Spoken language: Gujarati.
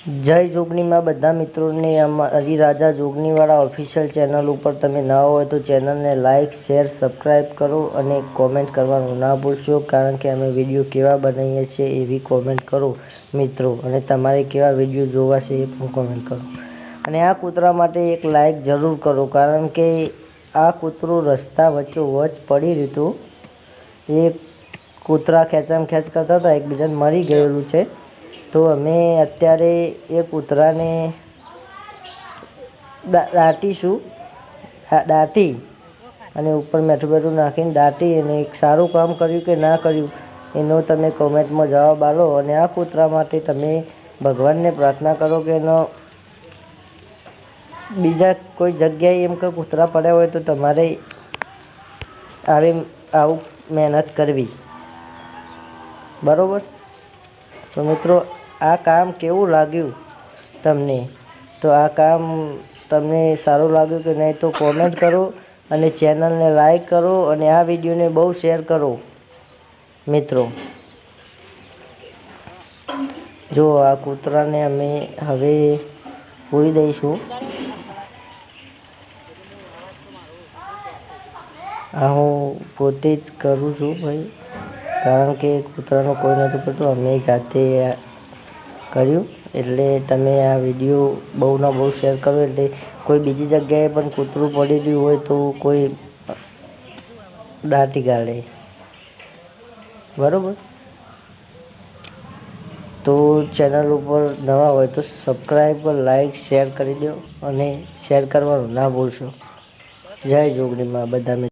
જય જોગણીમાં બધા મિત્રોને અમારી રાજા જોગણીવાળા ઓફિશિયલ ચેનલ ઉપર તમે ન હોય તો ચેનલને લાઇક શેર સબસ્ક્રાઈબ કરો અને કોમેન્ટ કરવાનું ના ભૂલશો, કારણ કે અમે વિડીયો કેવા બનાવીએ છીએ એવી કોમેન્ટ કરો મિત્રો, અને તમારે કેવા વિડીયો જોવા છે એ પણ કોમેન્ટ કરો. અને આ કૂતરા માટે એક લાઇક જરૂર કરો, કારણ કે આ કૂતરું રસ્તા વચ્ચોવચ પડી રહ્યું હતું. એ કૂતરા ખેંચામ ખેંચ કરતા હતા, એકબીજાને મરી ગયેલું છે. તો અમે અત્યારે એ કૂતરાને દાટીશું, દાટી અને ઉપર મેઠું બેઠું નાખીને દાટી અને એક સારું કામ કર્યું કે ના કર્યું એનો તમે કોમેન્ટમાં જવાબ આપો. અને આ કૂતરા માટે તમે ભગવાનને પ્રાર્થના કરો કે એનો બીજા કોઈ જગ્યાએ એમ કે કૂતરા પડ્યા હોય તો તમારે આવું મહેનત કરવી, બરાબર? તો મિત્રો, આ કામ કેવું લાગ્યું તમને? તો આ કામ તમને સારું લાગ્યું કે નહીં તો કોમેન્ટ કરો અને ચેનલને લાઈક કરો અને આ વિડીયોને બહુ શેર કરો મિત્રો. જો આ કૂતરાને અમે હવે પૂરી દઈશું. આ હું પોતે જ કરું છું ભાઈ, કારણ કે કૂતરાનું કોઈ નહોતું પડતું, અમે જાતે કર્યું. એટલે તમે આ વિડીયો બહુના બહુ શેર કરો, એટલે કોઈ બીજી જગ્યાએ પણ કૂતરું પડી રહ્યું હોય તો કોઈ દાટી કાઢે, બરાબર? તો ચેનલ ઉપર નવા હોય તો સબસ્ક્રાઈબ, લાઈક, શેર કરી દો અને શેર કરવાનું ના ભૂલશો. જય જોગણીમાં બધા.